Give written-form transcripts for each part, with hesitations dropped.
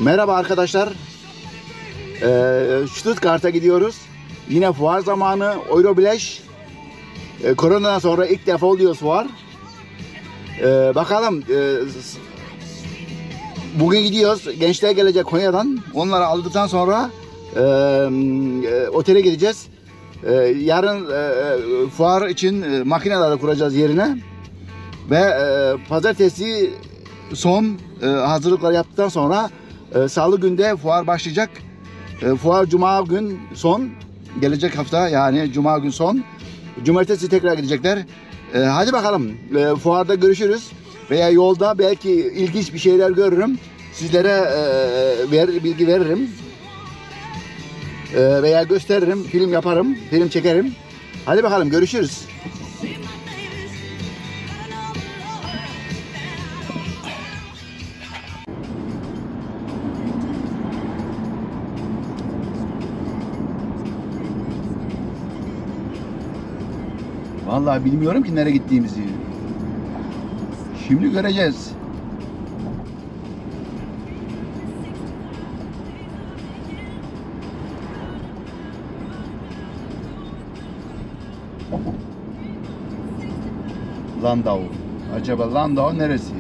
Merhaba arkadaşlar. Stuttgart'a gidiyoruz. Yine fuar zamanı. Eurobileş. Koronadan sonra ilk defa oluyor fuar. Bakalım. Bugün gidiyoruz. Gençler gelecek Konya'dan. Onları aldıktan sonra otele gideceğiz. Yarın fuar için makineleri kuracağız yerine. Ve pazartesi son hazırlıklar yaptıktan sonra salı günde fuar başlayacak. Fuar cuma gün son. Gelecek hafta yani cuma gün son. Cumartesi tekrar gidecekler. Hadi bakalım. Fuarda görüşürüz. Veya yolda belki ilginç bir şeyler görürüm. Sizlere bilgi veririm. Veya gösteririm. Film yaparım. Film çekerim. Hadi bakalım görüşürüz. Vallahi bilmiyorum ki nereye gittiğimizi. Şimdi göreceğiz. Landau. Acaba Landau neresi?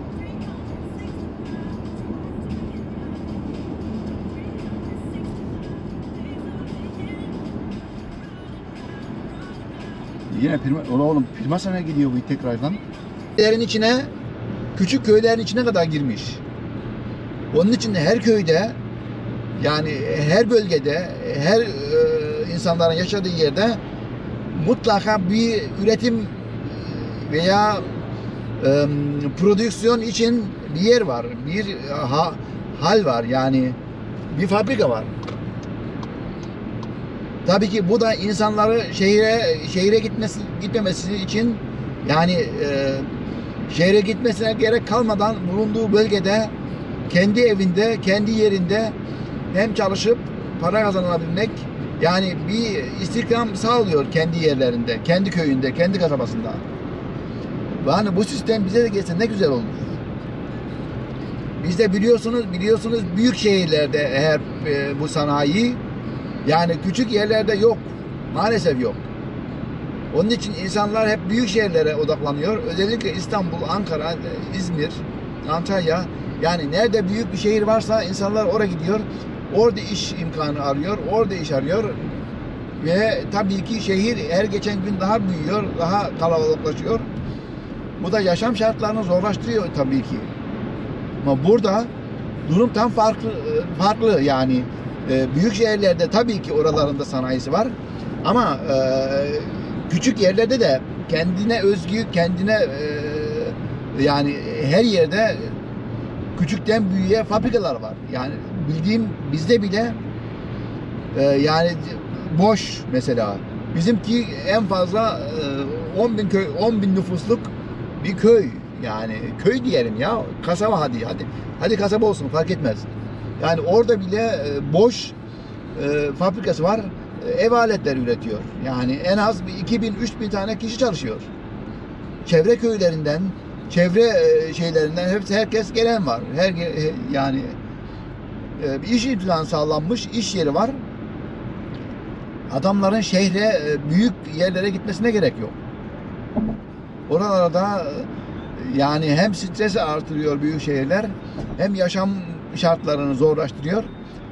Yine Pirmasan'a gidiyor bu tekrardan. Köylerin içine, küçük köylerin içine kadar girmiş. Onun için de her köyde, yani her bölgede, her insanların yaşadığı yerde mutlaka bir üretim veya prodüksiyon için bir yer var, bir hal var, yani bir fabrika var. Tabii ki bu da insanları şehire gitmemesi için, yani şehre gitmesine gerek kalmadan bulunduğu bölgede, kendi evinde, kendi yerinde hem çalışıp para kazanabilmek, yani bir istihdam sağlıyor kendi yerlerinde, kendi köyünde, kendi kasabasında. Yani bu sistem bize de gelse ne güzel olur. Bizde biliyorsunuz büyük şehirlerde eğer bu sanayi, yani küçük yerlerde yok. Maalesef yok. Onun için insanlar hep büyük şehirlere odaklanıyor. Özellikle İstanbul, Ankara, İzmir, Antalya. Yani nerede büyük bir şehir varsa insanlar oraya gidiyor. Orada iş imkanı arıyor. Orada iş arıyor. Ve tabii ki şehir her geçen gün daha büyüyor. Daha kalabalıklaşıyor. Bu da yaşam şartlarını zorlaştırıyor tabii ki. Ama burada durum tam farklı yani. Büyük şehirlerde tabii ki oralarında sanayisi var. Ama küçük yerlerde de kendine özgü, yani her yerde küçükten büyüğe fabrikalar var. Yani bildiğim bizde bile yani Boş mesela. Bizimki en fazla 10 bin nüfusluk bir köy. Yani köy diyelim ya. Kasaba hadi kasaba olsun fark etmez. Yani orada bile Boş fabrikası var. Ev aletleri üretiyor. Yani en az 2000-3000 tane kişi çalışıyor. Çevre köylerinden, çevre şeylerinden herkes gelen var. Yani bir iş imkanı sağlanmış iş yeri var. Adamların şehre, büyük yerlere gitmesine gerek yok. Oralarda yani hem stresi artırıyor büyük şehirler, hem yaşam şartlarını zorlaştırıyor.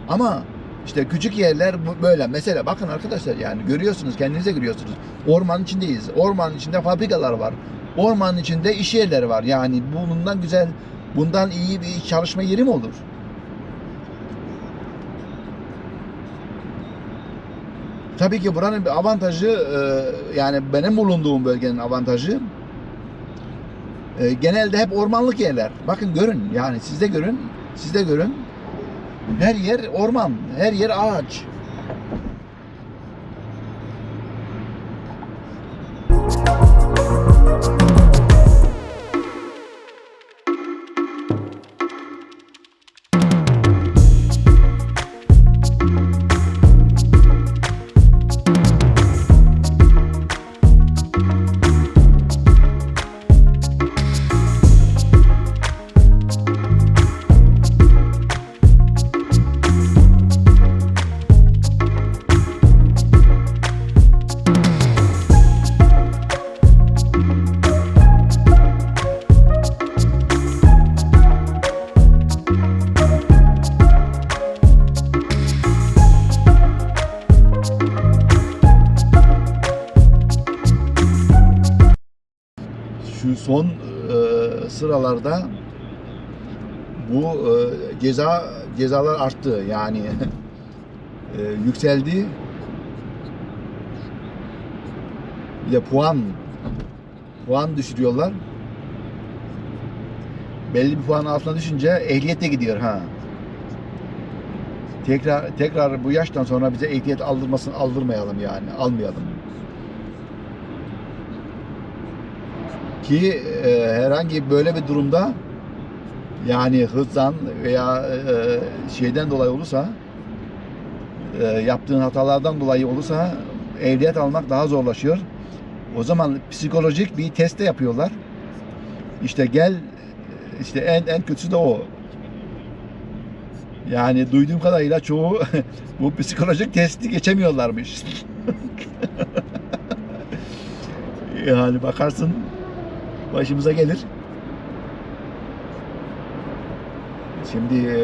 Ama işte küçük yerler böyle. Mesela bakın arkadaşlar, yani görüyorsunuz, kendinize görüyorsunuz. Ormanın içindeyiz. Ormanın içinde fabrikalar var. Ormanın içinde iş yerleri var. Yani bundan güzel, bundan iyi bir çalışma yeri mi olur? Tabii ki buranın bir avantajı, yani benim bulunduğum bölgenin avantajı, genelde hep ormanlık yerler. Bakın görün, yani siz de görün. Her yer orman, her yer ağaç. şu son sıralarda bu cezalar arttı yani yükseldi. Bir de puan düşürüyorlar. Belli bir puan altına düşünce ehliyet de gidiyor ha. Tekrar bu yaştan sonra bize ehliyet aldırmayalım yani, almayalım. Ki herhangi böyle bir durumda yani hızdan veya şeyden dolayı olursa yaptığın hatalardan dolayı olursa ehliyet almak daha zorlaşıyor. O zaman psikolojik bir test de yapıyorlar. İşte işte en kötüsü de o. Yani duyduğum kadarıyla çoğu bu psikolojik testi geçemiyorlarmış. Yani bakarsın başımıza gelir. Şimdi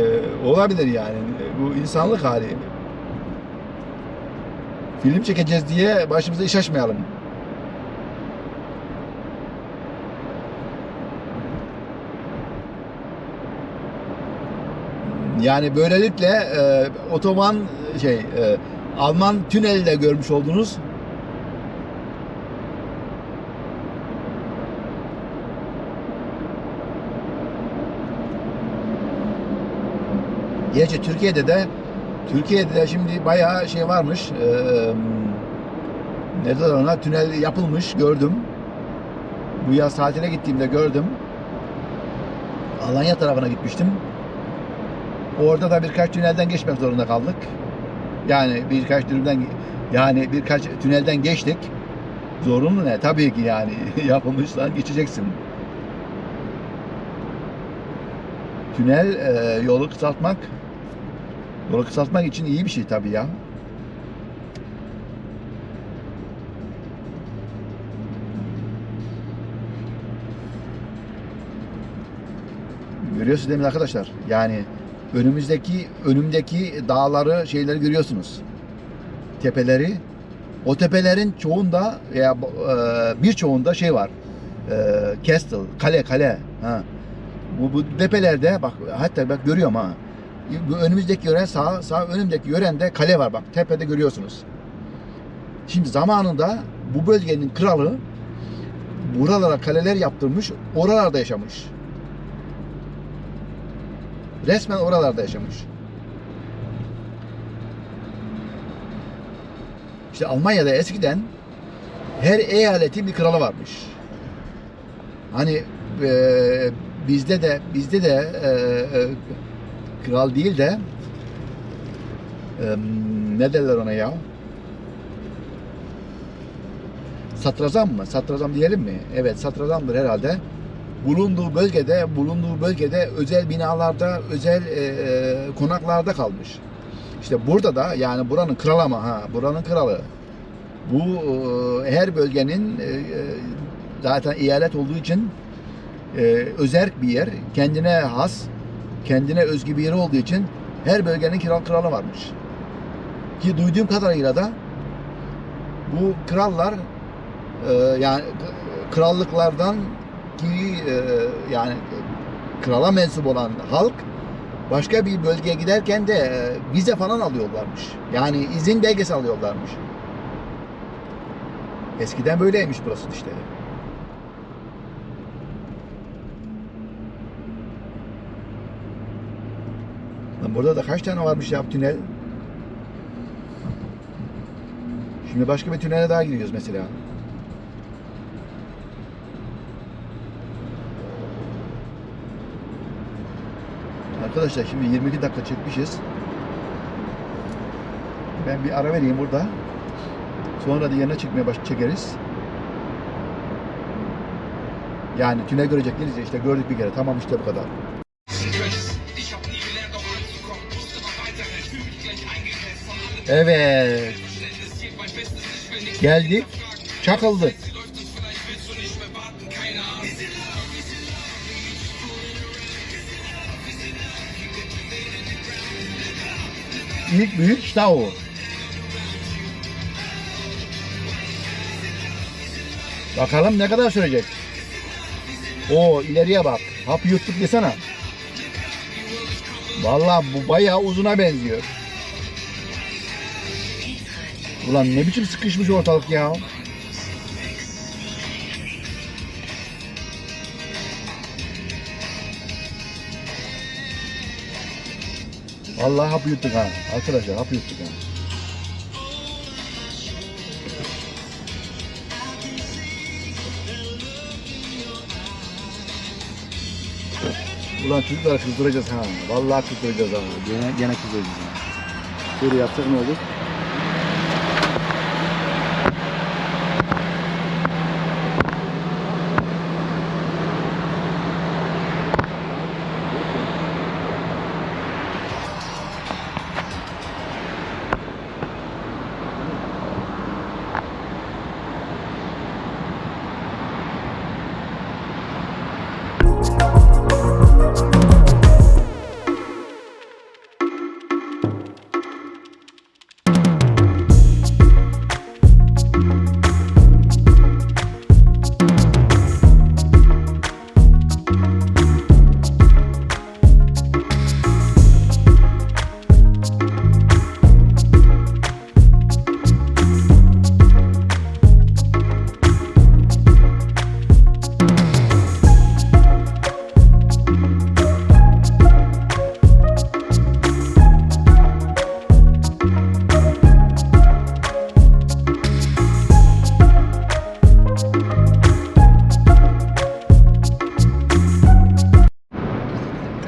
olabilir yani. Bu insanlık hali. Film çekeceğiz diye başımıza iş açmayalım. Yani böylelikle otoban Alman tüneli de görmüş oldunuz. Gerçi Türkiye'de de şimdi bayağı şey varmış. Ne derler ona? Tünel yapılmış, gördüm. Bu yaz tatile gittiğimde gördüm. Alanya tarafına gitmiştim. Orada da birkaç tünelden geçmek zorunda kaldık. Yani birkaç tünelden geçtik. Zorunlu ne? Tabii ki yani yapılmışsa geçeceksin. Tünel yolu kısaltmak için iyi bir şey tabii ya. Görüyorsunuz değil mi arkadaşlar? Yani önümdeki dağları, şeyleri görüyorsunuz. Tepeleri. O tepelerin çoğunda veya birçoğunda şey var. Castle, kale. Ha. Bu tepelerde bak, hatta bak görüyorum ha. Bu önümüzdeki yören sağ önümdeki yörende kale var bak. Tepede görüyorsunuz. Şimdi zamanında bu bölgenin kralı buralara kaleler yaptırmış, oralarda yaşamış. Resmen oralarda yaşamış. İşte Almanya'da eskiden her eyaletin bir kralı varmış. Hani bizde de kral değil de ne derler ona ya? Satrazam mı? Satrazam diyelim mi? Evet, satrazamdır herhalde. Bulunduğu bölgede özel binalarda, özel konaklarda kalmış. İşte burada da yani buranın kralı ama buranın kralı. Bu her bölgenin zaten eyalet olduğu için özerk bir yer, kendine has, kendine özgü bir yer olduğu için her bölgenin kralı varmış. Ki duyduğum kadarıyla da bu krallar yani krallıklardan ki yani krala mensup olan halk başka bir bölgeye giderken de vize falan alıyorlarmış. Yani izin belgesi alıyorlarmış. Eskiden böyleymiş burası işte. Burada da kaç tane varmış ya tünel? Şimdi başka bir tünele daha giriyoruz mesela. Arkadaşlar şimdi 22 dakika çekmişiz. Ben bir ara vereyim burada. Sonra da yerine çıkmaya çekeriz. Yani tünel görecekleriniz işte gördük bir kere. Tamam işte bu kadar. Evet. Geldik. Çakıldık. İlk büyük Stau. Bakalım ne kadar sürecek. O ileriye bak. Hap yuttuk desene. Vallahi bu bayağı uzuna benziyor. Ulan ne biçim sıkışmış ortalık ya. Vallahi hap yuttuk ha. Arkadaşlar hap yuttuk ha. Ulan çocuklar kızdıracağız ha. Vallahi kızdıracağız ha. Gene kızdıracağız ha. Şöyle yapsak ne olur?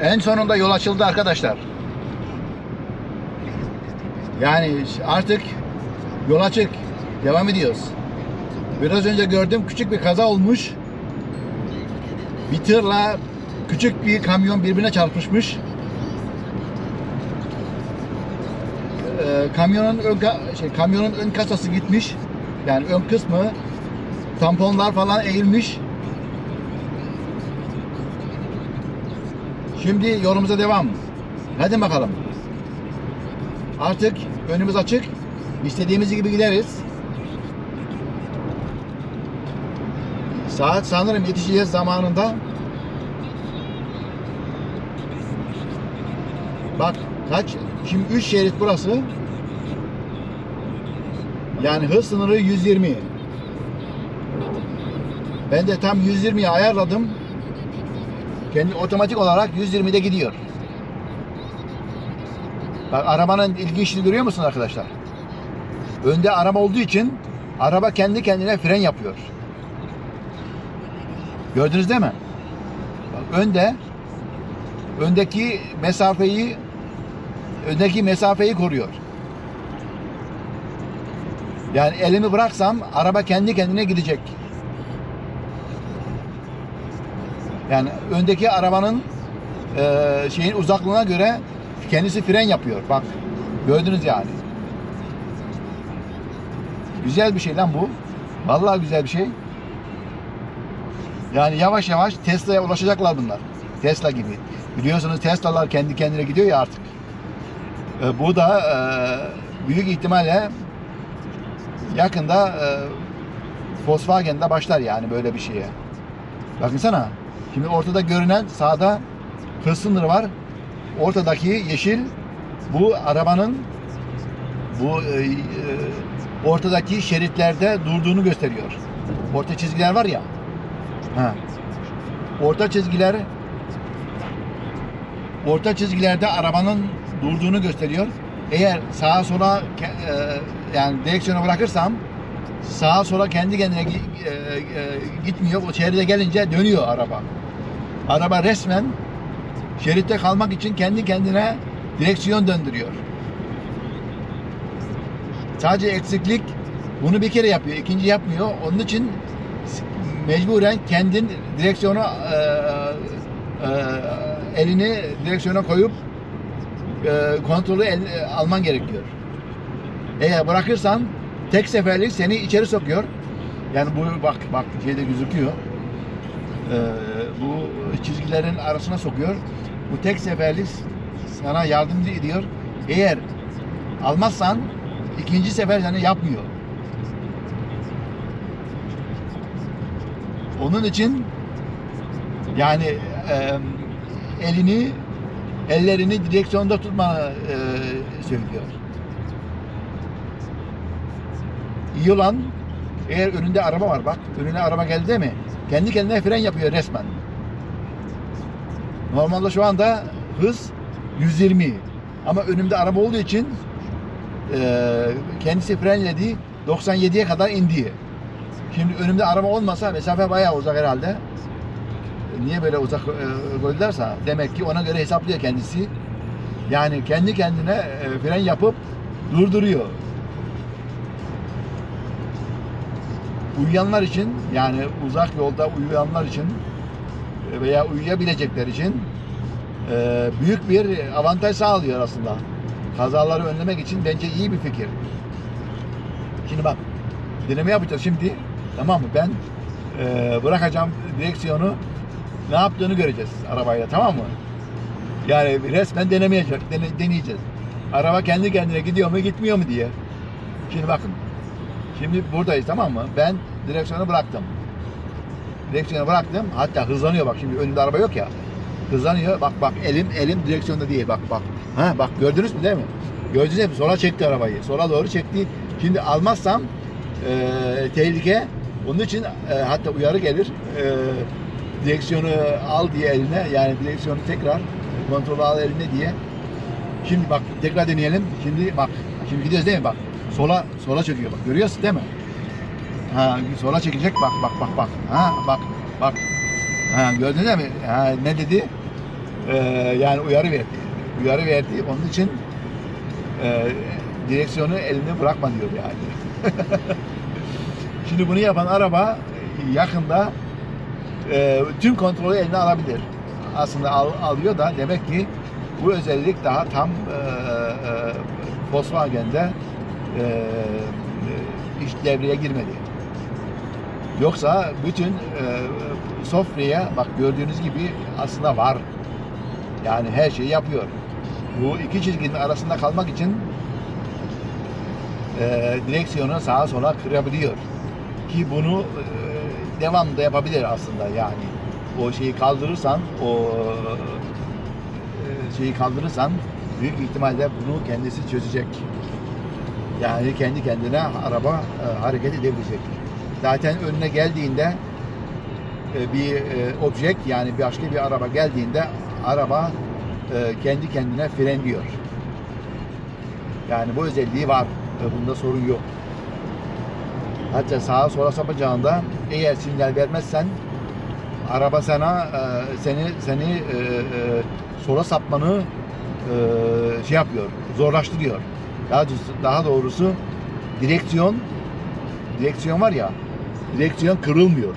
En sonunda yol açıldı arkadaşlar. Yani artık yol açık. Devam ediyoruz. Biraz önce gördüm, küçük bir kaza olmuş. Bir tırla küçük bir kamyon birbirine çarpışmış. Kamyonun ön kasası gitmiş. Yani ön kısmı, tamponlar falan eğilmiş. Şimdi yolumuza devam. Hadi bakalım. Artık önümüz açık. İstediğimiz gibi gideriz. Saat sanırım yetişeceğiz zamanında. Bak kaç? Şimdi 3 şerit burası. Yani hız sınırı 120. Ben de tam 120'ye ayarladım. Kendi otomatik olarak 120'de gidiyor. Bak arabanın ilginçliğini görüyor musun arkadaşlar? Önde araba olduğu için araba kendi kendine fren yapıyor. Gördünüz değil mi? Bak öndeki mesafeyi koruyor. Yani elimi bıraksam araba kendi kendine gidecek. Yani öndeki arabanın şeyin uzaklığına göre kendisi fren yapıyor. Bak gördünüz yani. Güzel bir şey lan bu. Vallahi güzel bir şey. Yani yavaş yavaş Tesla'ya ulaşacaklar bunlar. Tesla gibi. Biliyorsunuz Tesla'lar kendi kendine gidiyor ya artık. Bu da büyük ihtimalle yakında Volkswagen'de başlar yani böyle bir şeye. Bakın sana. Şimdi ortada görünen sağda hız sınırı var. Ortadaki yeşil bu arabanın ortadaki şeritlerde durduğunu gösteriyor. Orta çizgiler var ya. Ha. Orta çizgilerde arabanın durduğunu gösteriyor. Eğer sağa sola yani direksiyonu bırakırsam sağa sola kendi kendine gitmiyor. O şeride gelince dönüyor araba. Araba resmen şeritte kalmak için kendi kendine direksiyon döndürüyor. Sadece eksiklik bunu bir kere yapıyor, ikinci yapmıyor. Onun için mecburen kendin direksiyonu elini direksiyona koyup kontrolü alman gerekiyor. Eğer bırakırsan tek seferlik seni içeri sokuyor. Yani bu bak şeyde gözüküyor. Bu çizgilerin arasına sokuyor. Bu tek seferlik sana yardımcı ediyor. Eğer almazsan ikinci sefer seni yapmıyor. Onun için Yani ellerini direksiyonda tutmanı söylüyor. İyi olan, eğer önünde araba var, bak önüne araba geldi değil mi? Kendi kendine fren yapıyor resmen. Normalde şu anda hız 120. Ama önümde araba olduğu için kendisi frenledi, 97'ye kadar indi. Şimdi önümde araba olmasa mesafe bayağı uzak herhalde. Niye böyle uzak koydularsa demek ki ona göre hesaplıyor kendisi. Yani kendi kendine fren yapıp durduruyor. Uyuyanlar için, yani uzak yolda uyuyanlar için veya uyuyabilecekler için büyük bir avantaj sağlıyor aslında. Kazaları önlemek için bence iyi bir fikir. Şimdi bak, deneme yapacağız şimdi. Tamam mı? Ben bırakacağım direksiyonu, ne yaptığını göreceğiz arabayla, tamam mı? Yani resmen deneyeceğiz. Araba kendi kendine gidiyor mu gitmiyor mu diye. Şimdi bakın. Şimdi buradayız, tamam mı? Ben direksiyonu bıraktım. Direksiyonu bıraktım. Hatta hızlanıyor bak, şimdi önümde araba yok ya. Hızlanıyor. Bak elim direksiyonda değil. Bak. Ha bak, gördünüz mü değil mi? Gördünüz mü? Sola çekti arabayı. Sola doğru çekti. Şimdi almazsam tehlike. Onun için hatta uyarı gelir. Direksiyonu al diye eline. Yani direksiyonu tekrar kontrolü al eline diye. Şimdi bak tekrar deneyelim. Şimdi bak. Şimdi gidiyoruz değil mi? Bak. Sola çekiyor bak. Görüyorsun değil mi? Ha, sola çekecek. Bak. Ha bak. Ha, gördün değil mi? Ha, ne dedi? Yani uyarı verdi. Uyarı verdi. Onun için direksiyonu elinde bırakma diyor yani. Şimdi bunu yapan araba yakında tüm kontrolü eline alabilir. Aslında alıyor da demek ki bu özellik daha tam Volkswagen'de iş devreye girmedi. Yoksa bütün sofraya bak gördüğünüz gibi aslında var. Yani her şeyi yapıyor. Bu iki çizginin arasında kalmak için direksiyonu sağa sola kırabiliyor. Ki bunu devamlı yapabilir aslında yani. O şeyi kaldırırsan, büyük ihtimalle bunu kendisi çözecek. Yani kendi kendine araba hareket edebilecek. Zaten önüne geldiğinde bir objekt, yani başka bir araba geldiğinde araba kendi kendine frenliyor. Yani bu özelliği var. Bunda sorun yok. Hatta sağa sola sapacağında eğer sinyal vermezsen araba seni sola sapmanı şey yapıyor, zorlaştırıyor. Daha doğrusu direksiyon var ya, direksiyon kırılmıyor.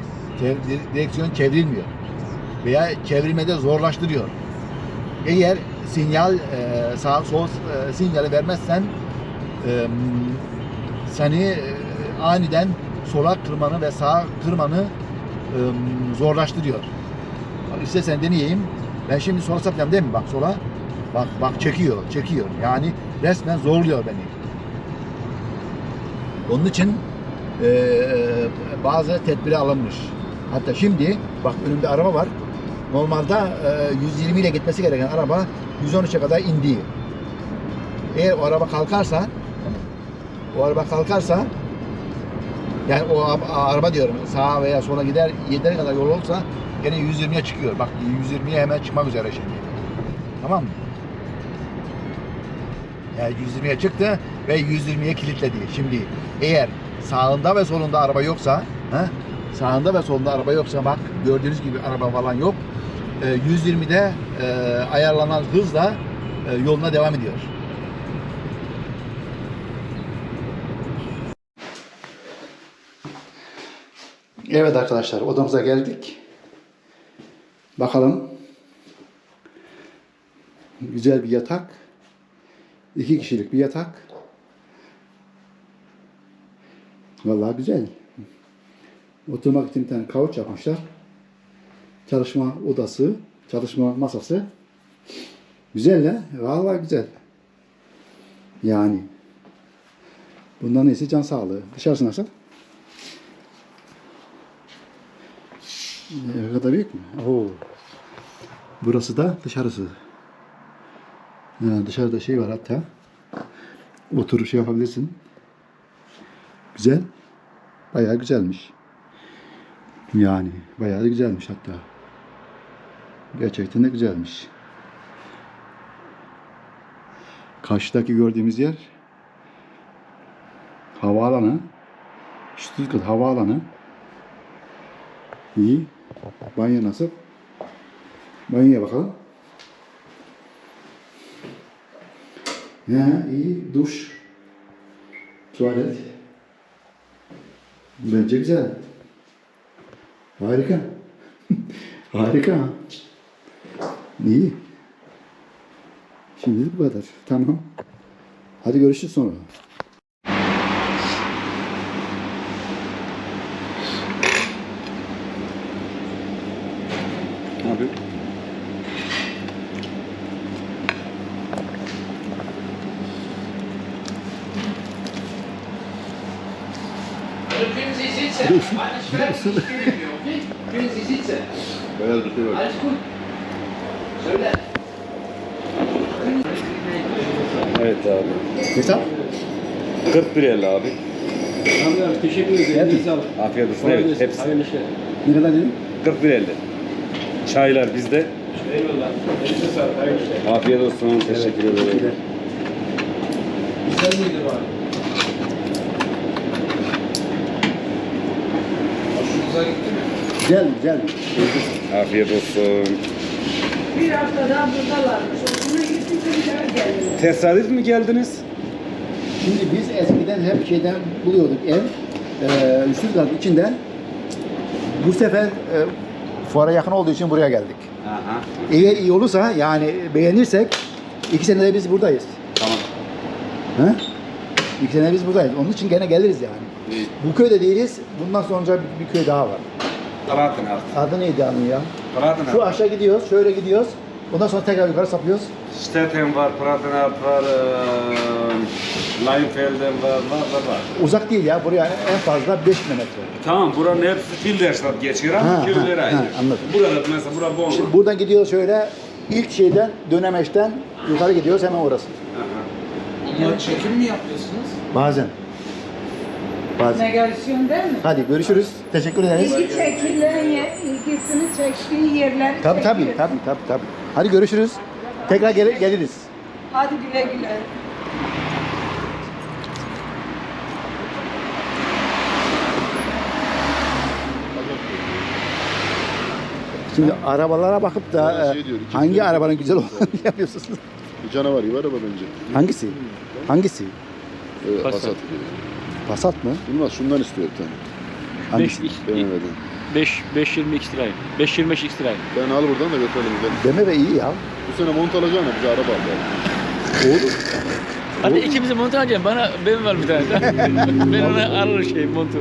Direksiyon çevrilmiyor. Veya çevirmede zorlaştırıyor. Eğer sağ sol sinyali vermezsen seni aniden sola kırmanı ve sağa kırmanı zorlaştırıyor. İstersen deneyeyim. Ben şimdi sola sapacağım değil mi? Bak sola. Bak çekiyor. Yani resmen zorluyor beni. Onun için bazı tedbiri alınmış. Hatta şimdi bak önümde araba var. Normalde 120 ile gitmesi gereken araba 113'e kadar indi. Eğer o araba kalkarsa yani o araba diyorum sağa veya sola gider, yeteri kadar yol olsa gene 120'ye çıkıyor. Bak 120'ye hemen çıkmak üzere şimdi. Tamam mı? Yani 120'ye çıktı ve 120'ye kilitledi. Şimdi eğer sağında ve solunda araba yoksa, bak gördüğünüz gibi araba falan yok. 120'de ayarlanan hızla yoluna devam ediyor. Evet arkadaşlar, odamıza geldik. Bakalım. Güzel bir yatak. 2 kişilik bir yatak. Vallahi güzel. Oturmak için bir tane kauç yapmışlar. Çalışma odası, çalışma masası. Güzel ha? Vallahi güzel. Yani. Bundan iyisi can sağlığı. Dışarısı nasıl? Ne kadar büyük mü? Oo. Burası da dışarısı. Dışarıda şey var hatta. Oturup şey yapabilirsin. Güzel. Bayağı güzelmiş. Yani bayağı da güzelmiş hatta. Gerçekten de güzelmiş. Karşıdaki gördüğümüz yer havaalanı. Stuttgart havaalanı. İyi. Banyo nasıl? Banyoya bakalım. Ya iyi. Duş. Tuvalet. Bence güzel. Harika. Harika. İyi. Şimdilik bu kadar. Tamam. Hadi görüşürüz sonra. Abi. Können Sie sitzen? Alles fertig, ich gebe mir, okay? Können Sie sitzen? Alles gut. Söyle. Evet abi. Hesap? 41.50 abi. Abi teşekkür ederim. Sağ olun. Afiyet olsun. Evet, hepsi. Hayırlı işler. Ne kadar dedin? 41.50. Çaylar bizde. Eyvallah. Elinize sağlık. Hayırlı işler. Afiyet olsun. Teşekkür ederim. Güzel miydi bari? Hoşunuza gitti mi? Güzel, güzel. Afiyet olsun. Bir hafta daha buradalarmış. Okula gittik bir daha geldiler. Tesadüf mü geldiniz? Şimdi biz eskiden hep şeyden buluyorduk ev. Stuttgart içinden. Bu sefer fuara yakın olduğu için buraya geldik. Aha. Eğer iyi olursa yani beğenirsek 2 senede biz buradayız. Tamam. Ha? 2 senede biz buradayız. Onun için gene geliriz yani. İyi. Bu köyde değiliz. Bundan sonra bir köy daha var. Palatin abi. Adı neydi onun ya? Palatin Şu abi. aşağı gidiyoruz, şöyle gidiyoruz. Ondan sonra tekrar yukarı sapıyoruz. Stetten var, Palatin abi var. Leinfelden var. Uzak değil ya. Buraya en fazla 5 kilometre. Tamam, buranın hepsi Filderstadt geçiyor ama Ha, köylere ha, ayrı. anladım. Burada mesela, bura bomba. Şimdi buradan gidiyoruz şöyle. İlk şeyden, Dönemeç'ten yukarı gidiyoruz, hemen orası. Aha. Ama çekim mi yapıyorsunuz? Bazen. Bazen. Navigasyon değil mi? Hadi görüşürüz. Teşekkür ederiz. İlgi çekilen ilgisini çektiği yerleri Tabii çekiyoruz. tabii. Hadi görüşürüz. Tekrar geliriz. Hadi güle güle. Şimdi arabalara bakıp da Bana şey diyor, iki hangi kilometre arabanın güzel kilometre olduğunu yapıyorsunuz. Bir canavar gibi araba bence. Hangisi? Passat. Passat mı? Bilmez şundan istiyor bir tane. Hangisi? BMW'den. 5.20 X-Drive. 5.25 X-Drive. Ben al buradan da götürelim gidelim. BMW iyi ya. Bu sene mont alacağına bize araba al yani. Olur. Hadi ikimizi montu alacağım. Bana benim var bir tane. Ben ona alırım şey montu.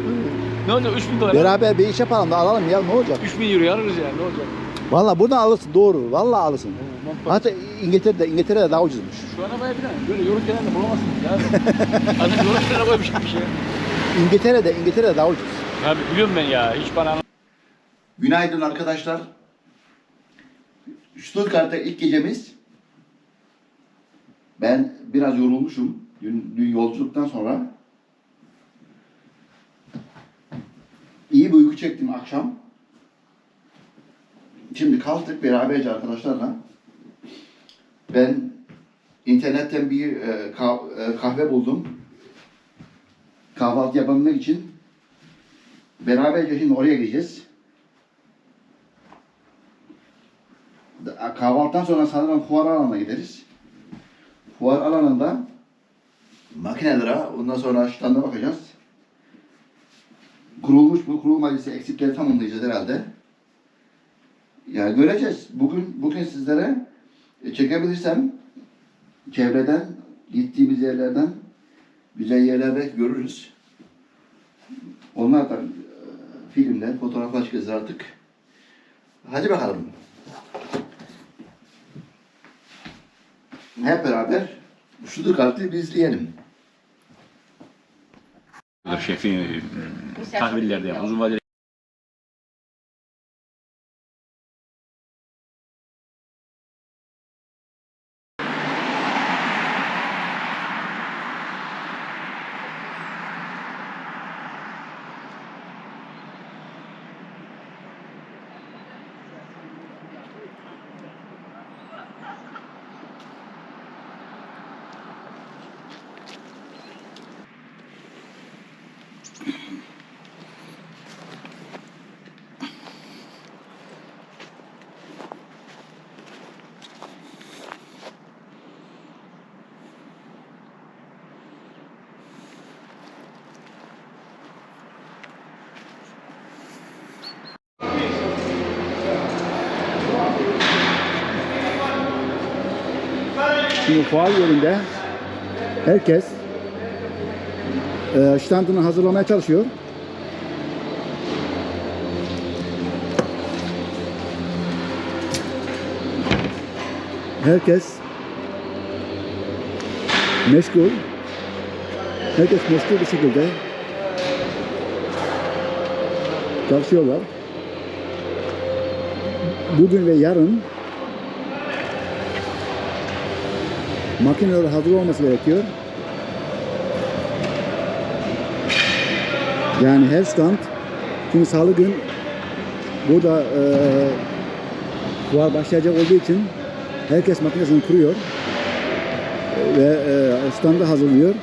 Ne olacak? 3.000 dolar. Beraber bir iş yapalım da alalım ya, ne olacak? 3.000 euroya alırız yani. Ne olacak? Vallahi buradan alırsın, doğru. Vallahi alırsın. Hatta İngiltere'de daha ucuzmuş. Şu arabaya falan böyle yolun kenarında bulamazsınız ya. Adam yolun kenarına koymuş gibi bir şey. İngiltere'de daha ucuz. Abi biliyorum ben ya. Hiç bana Günaydın arkadaşlar. Stuttgart'ta ilk gecemiz. Ben biraz yorulmuşum. Dün yolculuktan sonra. İyi bir uyku çektim akşam. Şimdi kalktık beraberce arkadaşlarla. Ben internetten bir kahve buldum. Kahvaltı yapabilmek için. Beraberce şimdi oraya gideceğiz. Kahvaltıdan sonra sanırım fuar alanına gideriz. Fuar alanında makinelere, ondan sonra standa bakacağız. Kurulmuş mu, kurulmadıysa eksikleri tamamlayacağız herhalde. Yani göreceğiz. Bugün sizlere çekebilirsem çevreden, gittiğimiz yerlerden güzel yerler belki görürüz. Onlardan filmler, fotoğraflar çıkacağız artık. Hadi bakalım. Hep beraber Stuttgart'ı bir izleyelim. şefin tahvillerde uzun vadeli Şimdi fuar yerinde herkes standını hazırlamaya çalışıyor. Herkes meşgul. Herkes meşgul bir şekilde çalışıyorlar. Bugün ve yarın makineler hazır olması gerekiyor. Yani her stand, çünkü salı gün burada fuar başlayacak olduğu için herkes makinesini kuruyor ve standı hazırlıyor.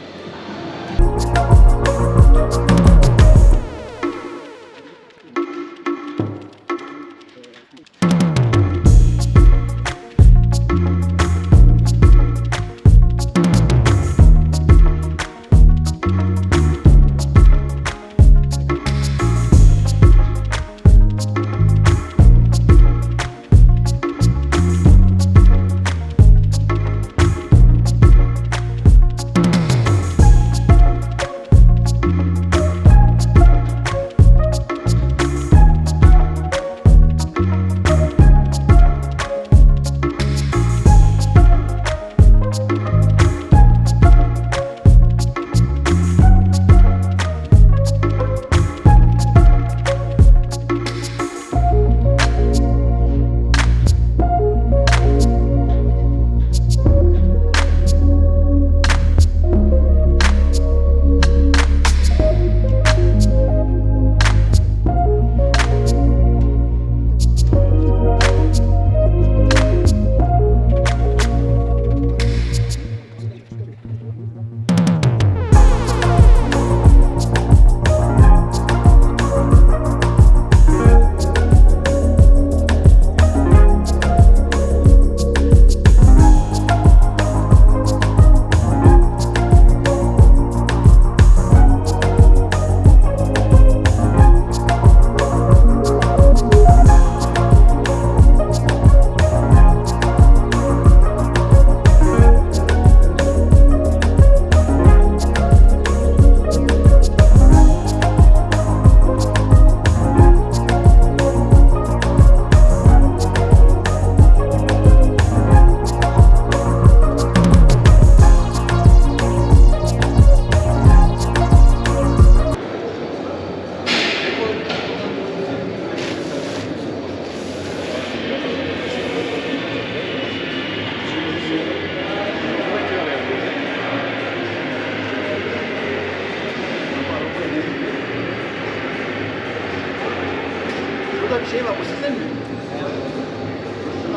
Burada bir şey var, bu sizin mi?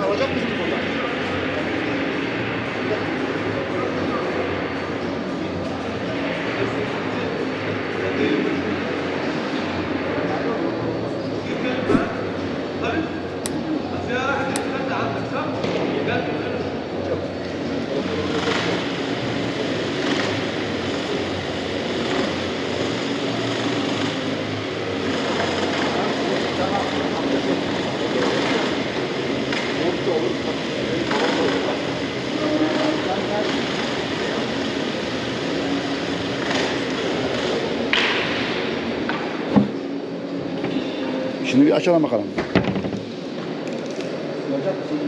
Alacak mısınız buradan? Şimdi bir açalım bakalım. Alacak mısınız?